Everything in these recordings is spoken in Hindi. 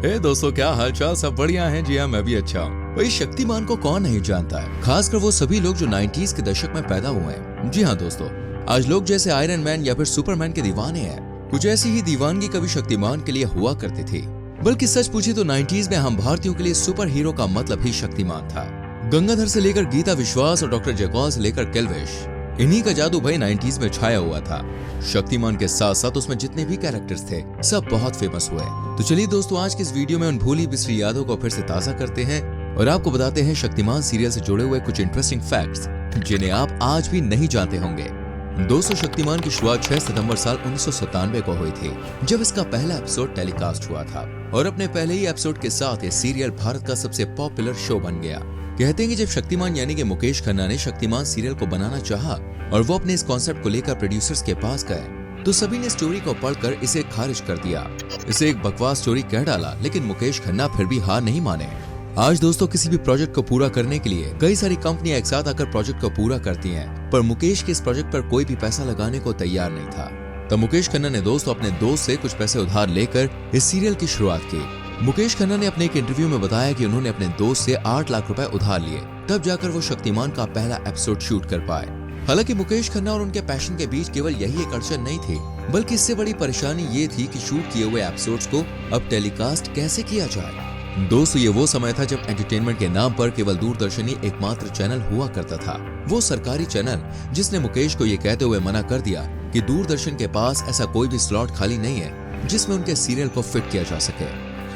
दोस्तों, क्या हालचाल? सब बढ़िया हैं? जी हाँ, मैं भी अच्छा हूँ। भाई, शक्तिमान को कौन नहीं जानता है, खासकर वो सभी लोग जो 90s के दशक में पैदा हुए हैं। जी हाँ दोस्तों, आज लोग जैसे आयरन मैन या फिर सुपरमैन के दीवाने हैं, कुछ ऐसी ही दीवानगी कभी शक्तिमान के लिए हुआ करती थी। बल्कि सच पूछे तो 90s में हम भारतीयों के लिए सुपर हीरो का मतलब ही शक्तिमान था। गंगाधर से लेकर गीता विश्वास और डॉक्टर जयकौल से लेकर केल्विश, इन्हीं का जादू भाई 90s में छाया हुआ था। शक्तिमान के साथ साथ उसमें जितने भी कैरेक्टर्स थे सब बहुत फेमस हुए। तो चलिए दोस्तों, आज की इस वीडियो में उन भूली बिसरी यादों को फिर से ताजा करते हैं और आपको बताते हैं शक्तिमान सीरियल से जुड़े हुए कुछ इंटरेस्टिंग फैक्ट्स जिन्हें आप आज भी नहीं जानते होंगे। दोस्तों, शक्तिमान की शुरुआत 6 सितंबर साल 1997 को हुई थी, जब इसका पहला एपिसोड टेलीकास्ट हुआ था। और अपने पहले ही एपिसोड के साथ ये सीरियल भारत का सबसे पॉपुलर शो बन गया। कहते हैं कि जब शक्तिमान यानी कि मुकेश खन्ना ने शक्तिमान सीरियल को बनाना चाहा और वो अपने इस कॉन्सेप्ट को लेकर प्रोड्यूसर्स के पास गए, तो सभी ने स्टोरी को पढ़कर इसे खारिज कर दिया, इसे एक बकवास स्टोरी कह डाला। लेकिन मुकेश खन्ना फिर भी हार नहीं माने। आज दोस्तों, किसी भी प्रोजेक्ट को पूरा करने के लिए कई सारी कंपनियां एक साथ आकर प्रोजेक्ट को पूरा करती हैं, पर मुकेश के इस प्रोजेक्ट पर कोई भी पैसा लगाने को तैयार नहीं था। तो मुकेश खन्ना ने दोस्तों अपने दोस्त से कुछ पैसे उधार लेकर इस सीरियल की शुरुआत की। मुकेश खन्ना ने अपने एक इंटरव्यू में बताया कि उन्होंने अपने दोस्त से 8 लाख रुपए उधार लिए, तब जाकर वो शक्तिमान का पहला एपिसोड शूट कर पाए। हालांकि मुकेश खन्ना और उनके पैशन के बीच केवल यही एक अड़चन नहीं थी, बल्कि इससे बड़ी परेशानी ये थी कि शूट किए हुए एपिसोड्स को अब टेलीकास्ट कैसे किया जाए। दोस्तों, ये वो समय था जब एंटरटेनमेंट के नाम पर केवल दूरदर्शन ही एकमात्र चैनल हुआ करता था। वो सरकारी चैनल जिसने मुकेश को ये कहते हुए मना कर दिया कि दूरदर्शन के पास ऐसा कोई भी स्लॉट खाली नहीं है जिसमें उनके सीरियल को फिट किया जा सके।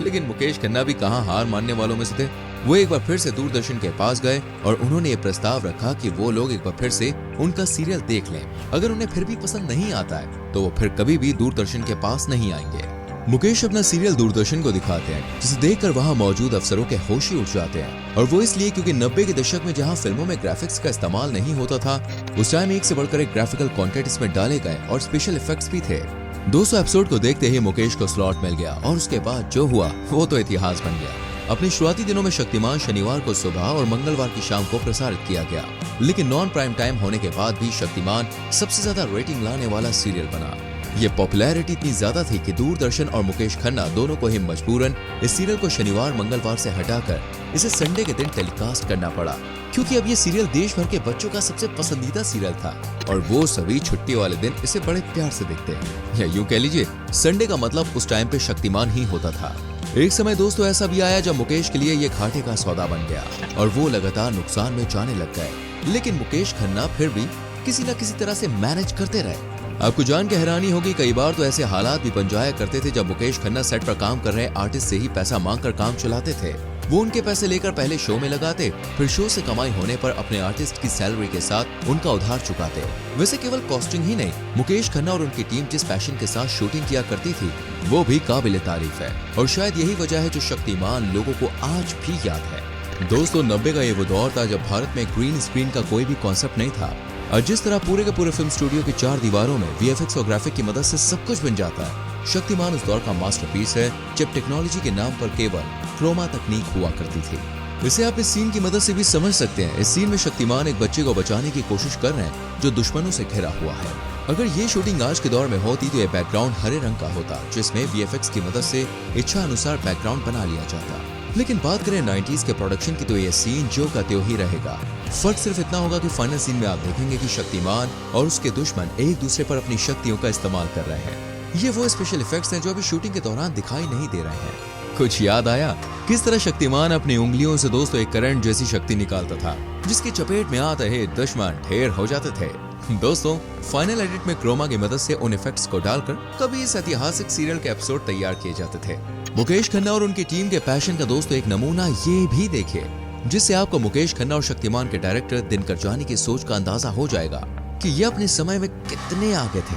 लेकिन मुकेश खन्ना भी कहां हार मानने वालों में से थे। वो एक बार फिर से दूरदर्शन के पास गए और उन्होंने ये प्रस्ताव रखा कि वो लोग एक बार फिर से उनका सीरियल देख लें। अगर उन्हें फिर भी पसंद नहीं आता है तो वो फिर कभी भी दूरदर्शन के पास नहीं आएंगे। मुकेश अपना सीरियल दूरदर्शन को दिखाते हैं, जिसे देखकर वहां मौजूद अफसरों के होश ही उठ जाते हैं। और वो इसलिए क्योंकि 90 के दशक में जहां फिल्मों में ग्राफिक्स का इस्तेमाल नहीं होता था, उस टाइम एक से बढ़कर एक ग्राफिकल कंटेंट इसमें डाले गए और स्पेशल इफेक्ट्स भी थे। 200 एपिसोड को देखते ही मुकेश को स्लॉट मिल गया और उसके बाद जो हुआ वो तो इतिहास बन गया। अपने शुरुआती दिनों में शक्तिमान शनिवार को सुबह और मंगलवार की शाम को प्रसारित किया गया, लेकिन नॉन प्राइम टाइम होने के बाद भी शक्तिमान सबसे ज्यादा रेटिंग लाने वाला सीरियल बना। ये पॉपुलैरिटी इतनी ज्यादा थी कि दूरदर्शन और मुकेश खन्ना दोनों को ही मजबूरन इस सीरियल को शनिवार मंगलवार से हटाकर इसे संडे के दिन टेलीकास्ट करना पड़ा, क्योंकि अब ये सीरियल देश भर के बच्चों का सबसे पसंदीदा सीरियल था और वो सभी छुट्टी वाले दिन इसे बड़े प्यार से देखते हैं। या यूं कह लीजिए, संडे का मतलब उस टाइम पे शक्तिमान ही होता था। एक समय दोस्तों ऐसा भी आया जब मुकेश के लिए ये घाटे का सौदा बन गया और वो लगातार नुकसान में जाने लग गए। लेकिन मुकेश खन्ना फिर भी किसी न किसी तरह से मैनेज करते रहे। आपको जान के हैरानी होगी, कई बार तो ऐसे हालात भी बन जाया करते थे जब मुकेश खन्ना सेट पर काम कर रहे आर्टिस्ट से ही पैसा मांगकर काम चलाते थे। वो उनके पैसे लेकर पहले शो में लगाते, फिर शो से कमाई होने पर अपने आर्टिस्ट की सैलरी के साथ उनका उधार चुकाते। वैसे केवल कॉस्टिंग ही नहीं, मुकेश खन्ना और उनकी टीम जिस पैशन के साथ शूटिंग किया करती थी वो भी काबिले तारीफ है। और शायद यही वजह है जो शक्तिमान लोगों को आज भी याद है। दोस्तों, 90 का ये वो दौर था जब भारत में ग्रीन स्क्रीन का कोई भी कॉन्सेप्ट नहीं था और जिस तरह पूरे के पूरे फिल्म स्टूडियो की 4 दीवारों में वीएफएक्स और ग्राफिक की मदद से सब कुछ बन जाता है। शक्तिमान उस दौर का मास्टरपीस है जब टेक्नोलॉजी के नाम पर केवल क्रोमा तकनीक हुआ करती थी। इसे आप इस सीन की मदद से भी समझ सकते हैं। इस सीन में शक्तिमान एक बच्चे को बचाने की कोशिश कर रहे हैं जो दुश्मनों से घिरा हुआ है। अगर ये शूटिंग आज के दौर में होती तो ये बैकग्राउंड हरे रंग का होता, जिसमें वीएफएक्स की मदद से इच्छा अनुसार बैकग्राउंड बना लिया जाता। लेकिन बात करें 90s के प्रोडक्शन की तो ये सीन जो का त्यों ही रहेगा। फर्क सिर्फ इतना होगा कि फाइनल सीन में आप देखेंगे कि शक्तिमान और उसके दुश्मन एक दूसरे पर अपनी शक्तियों का इस्तेमाल कर रहे हैं। ये वो स्पेशल इफेक्ट्स हैं जो अभी शूटिंग के दौरान दिखाई नहीं दे रहे हैं। कुछ याद आया किस तरह शक्तिमान अपनी उंगलियों से दोस्तों एक करंट जैसी शक्ति निकालता था, जिसकी चपेट में आते ही दुश्मन ढेर हो जाते थे। दोस्तों, फाइनल एडिट में क्रोमा की मदद से उन इफेक्ट्स को डालकर कभी इस ऐतिहासिक सीरियल के एपिसोड तैयार किए जाते थे। मुकेश खन्ना और उनकी टीम के पैशन का दोस्तों एक नमूना ये भी देखिए, जिससे आपको मुकेश खन्ना और शक्तिमान के डायरेक्टर दिनकर जानी की सोच का अंदाजा हो जाएगा कि ये अपने समय में कितने आगे थे।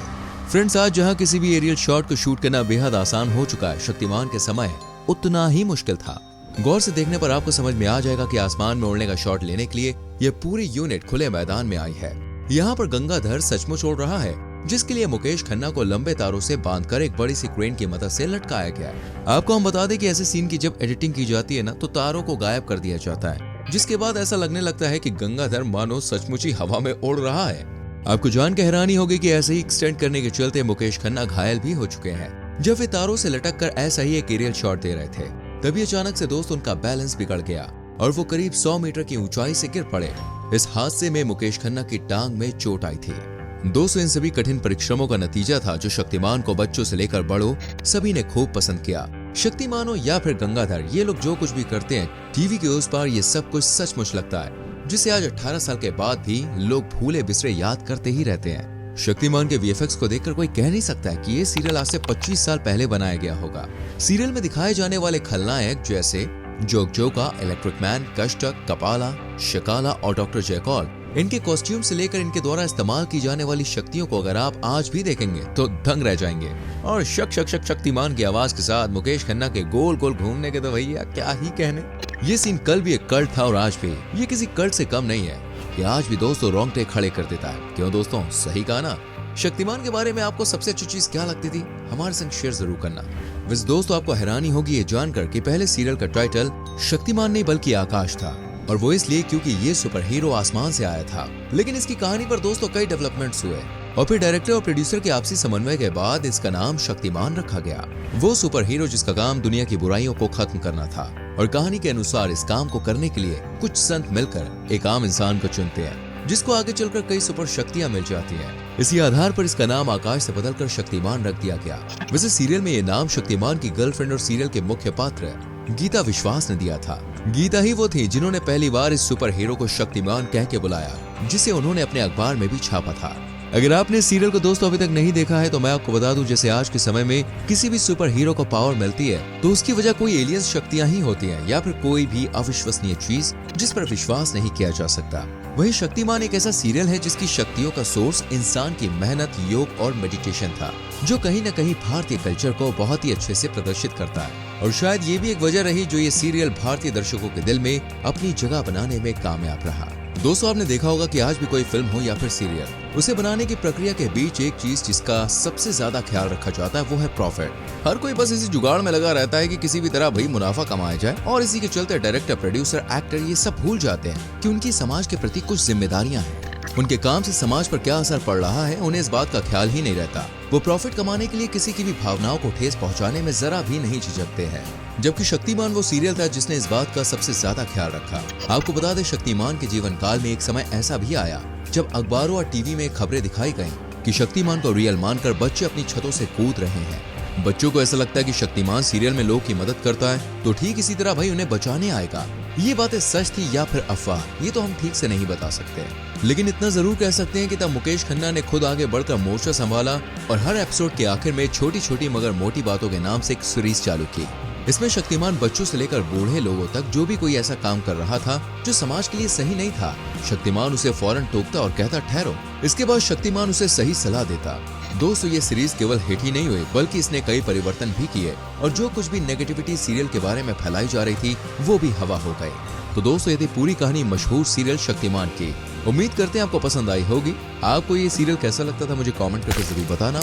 फ्रेंड्स, आज जहां किसी भी एरियल शॉट को शूट करना बेहद आसान हो चुका है, शक्तिमान के समय उतना ही मुश्किल था। गौर से देखने पर आपको समझ में आ जाएगा कि आसमान में उड़ने का शॉट लेने के लिए यह पूरी यूनिट खुले मैदान में आई है। यहाँ पर गंगाधर सचमुच उड़ रहा है, जिसके लिए मुकेश खन्ना को लंबे तारों से बांधकर एक बड़ी सी क्रेन की मदद से लटकाया गया है। आपको हम बता दें कि ऐसे सीन की जब एडिटिंग की जाती है ना, तो तारों को गायब कर दिया जाता है, जिसके बाद ऐसा लगने लगता है कि गंगाधर मानो सचमुच ही हवा में उड़ रहा है। आपको जान के हैरानी होगी कि ऐसे ही एक्सटेंड करने के चलते मुकेश खन्ना घायल भी हो चुके हैं। जब वे तारों से लटक कर ऐसा ही एक एरियल शॉट दे रहे थे, तभी अचानक से दोस्त उनका बैलेंस बिगड़ गया और वो करीब 100 मीटर की ऊंचाई से गिर पड़े। इस हादसे में मुकेश खन्ना की टांग में चोट आई थी। दोस्तों, इन सभी कठिन परिश्रमों का नतीजा था जो शक्तिमान को बच्चों से लेकर बड़ों सभी ने खूब पसंद किया। शक्तिमान हो या फिर गंगाधर, ये लोग जो कुछ भी करते हैं टीवी के उस पार, ये सब कुछ सचमुच लगता है, जिसे आज 18 साल के बाद भी लोग भूले बिसरे याद करते ही रहते हैं। शक्तिमान के वीएफएक्स को देखकर कोई कह नहीं सकता है कि ये सीरियल आज से 25 साल पहले बनाया गया होगा। सीरियल में दिखाए जाने वाले खलनायक जैसे जोक जोका, इलेक्ट्रिक मैन, कष्टक, कपाला, शकाला और डॉक्टर जयकॉल, इनके कॉस्ट्यूम से लेकर इनके द्वारा इस्तेमाल की जाने वाली शक्तियों को अगर आप आज भी देखेंगे तो दंग रह जाएंगे। और शक्तिमान की आवाज के साथ मुकेश खन्ना के गोल गोल घूमने के तो भैया क्या ही कहने। ये सीन कल भी एक कल्ट था और आज भी ये किसी कल्ट से कम नहीं है। ये आज भी दोस्तों रोंगटे खड़े कर देता है। क्यों दोस्तों, सही कहा ना। शक्तिमान के बारे में आपको सबसे अच्छी चीज क्या लगती थी, हमारे संग शेयर जरूर करना। वैसे दोस्तों, आपको हैरानी होगी ये जानकर कि पहले सीरियल का टाइटल शक्तिमान नहीं बल्कि आकाश था, और वो इसलिए क्योंकि ये सुपर हीरो आसमान से आया था। लेकिन इसकी कहानी पर दोस्तों कई डेवलपमेंट्स हुए और फिर डायरेक्टर और प्रोड्यूसर के आपसी समन्वय के बाद इसका नाम शक्तिमान रखा गया। वो सुपर हीरो जिसका काम दुनिया की बुराइयों को खत्म करना था, और कहानी के अनुसार इस काम को करने के लिए कुछ संत मिलकर एक आम इंसान को चुनते हैं, जिसको आगे चलकर कई सुपर शक्तियां मिल जाती हैं। इसी आधार पर इसका नाम आकाश से बदलकर शक्तिमान रख दिया गया। वैसे सीरियल में ये नाम शक्तिमान की गर्लफ्रेंड और सीरियल के मुख्य पात्र गीता विश्वास ने दिया था। गीता ही वो थी जिन्होंने पहली बार इस सुपर हीरो को शक्तिमान कह के बुलाया, जिसे उन्होंने अपने अखबार में भी छापा था। अगर आपने सीरियल को दोस्तों अभी तक नहीं देखा है तो मैं आपको बता दूं, जैसे आज के समय में किसी भी सुपर हीरो को पावर मिलती है तो उसकी वजह कोई एलियंस शक्तियां ही होती हैं, या फिर कोई भी अविश्वसनीय चीज जिस पर विश्वास नहीं किया जा सकता। वही शक्तिमान एक ऐसा सीरियल है जिसकी शक्तियों का सोर्स इंसान की मेहनत, योग और मेडिटेशन था, जो कहीं न कहीं भारतीय कल्चर को बहुत ही अच्छे से प्रदर्शित करता है। और शायद ये भी एक वजह रही जो ये सीरियल भारतीय दर्शकों के दिल में अपनी जगह बनाने में कामयाब रहा। दोस्तों, आपने देखा होगा कि आज भी कोई फिल्म हो या फिर सीरियल, उसे बनाने की प्रक्रिया के बीच एक चीज जिसका सबसे ज्यादा ख्याल रखा जाता है वो है प्रॉफिट। हर कोई बस इसी जुगाड़ में लगा रहता है कि किसी भी तरह भाई मुनाफा कमाया जाए, और इसी के चलते डायरेक्टर, प्रोड्यूसर, एक्टर ये सब भूल जाते हैं कि उनकी समाज के प्रति कुछ जिम्मेदारियां हैं। उनके काम से समाज पर क्या असर पड़ रहा है उन्हें इस बात का ख्याल ही नहीं रहता। वो प्रॉफिट कमाने के लिए किसी की भी भावनाओं को ठेस पहुंचाने में जरा भी नहीं झिझकते हैं। जबकि शक्तिमान वो सीरियल था जिसने इस बात का सबसे ज्यादा ख्याल रखा। आपको बता दें, शक्तिमान के जीवन काल में एक समय ऐसा भी आया जब अखबारों और टीवी में खबरें दिखाई गईं कि शक्तिमान को रियल मानकर बच्चे अपनी छतों से कूद रहे हैं। बच्चों को ऐसा लगता है कि शक्तिमान सीरियल में लोग की मदद करता है तो ठीक इसी तरह भाई उन्हें बचाने आएगा। ये बातें सच थी या फिर अफवाह, ये तो हम ठीक से नहीं बता सकते, लेकिन इतना जरूर कह सकते हैं कि तब मुकेश खन्ना ने खुद आगे बढ़कर मोर्चा संभाला और हर एपिसोड के आखिर में छोटी छोटी मगर मोटी बातों के नाम से एक सीरीज चालू की। इसमें शक्तिमान बच्चों से लेकर बूढ़े लोगों तक जो भी कोई ऐसा काम कर रहा था जो समाज के लिए सही नहीं था, शक्तिमान उसे फौरन टोकता और कहता ठहरो। इसके बाद शक्तिमान उसे सही सलाह देता। दोस्तों, ये सीरीज केवल हिट ही नहीं हुई बल्कि इसने कई परिवर्तन भी किए, और जो कुछ भी नेगेटिविटी सीरियल के बारे में फैलाई जा रही थी वो भी हवा हो गई। तो दोस्तों, ये थी पूरी कहानी मशहूर सीरियल शक्तिमान की। उम्मीद करते हैं आपको पसंद आई होगी। आपको ये सीरियल कैसा लगता था मुझे कमेंट करके जरूर बताना।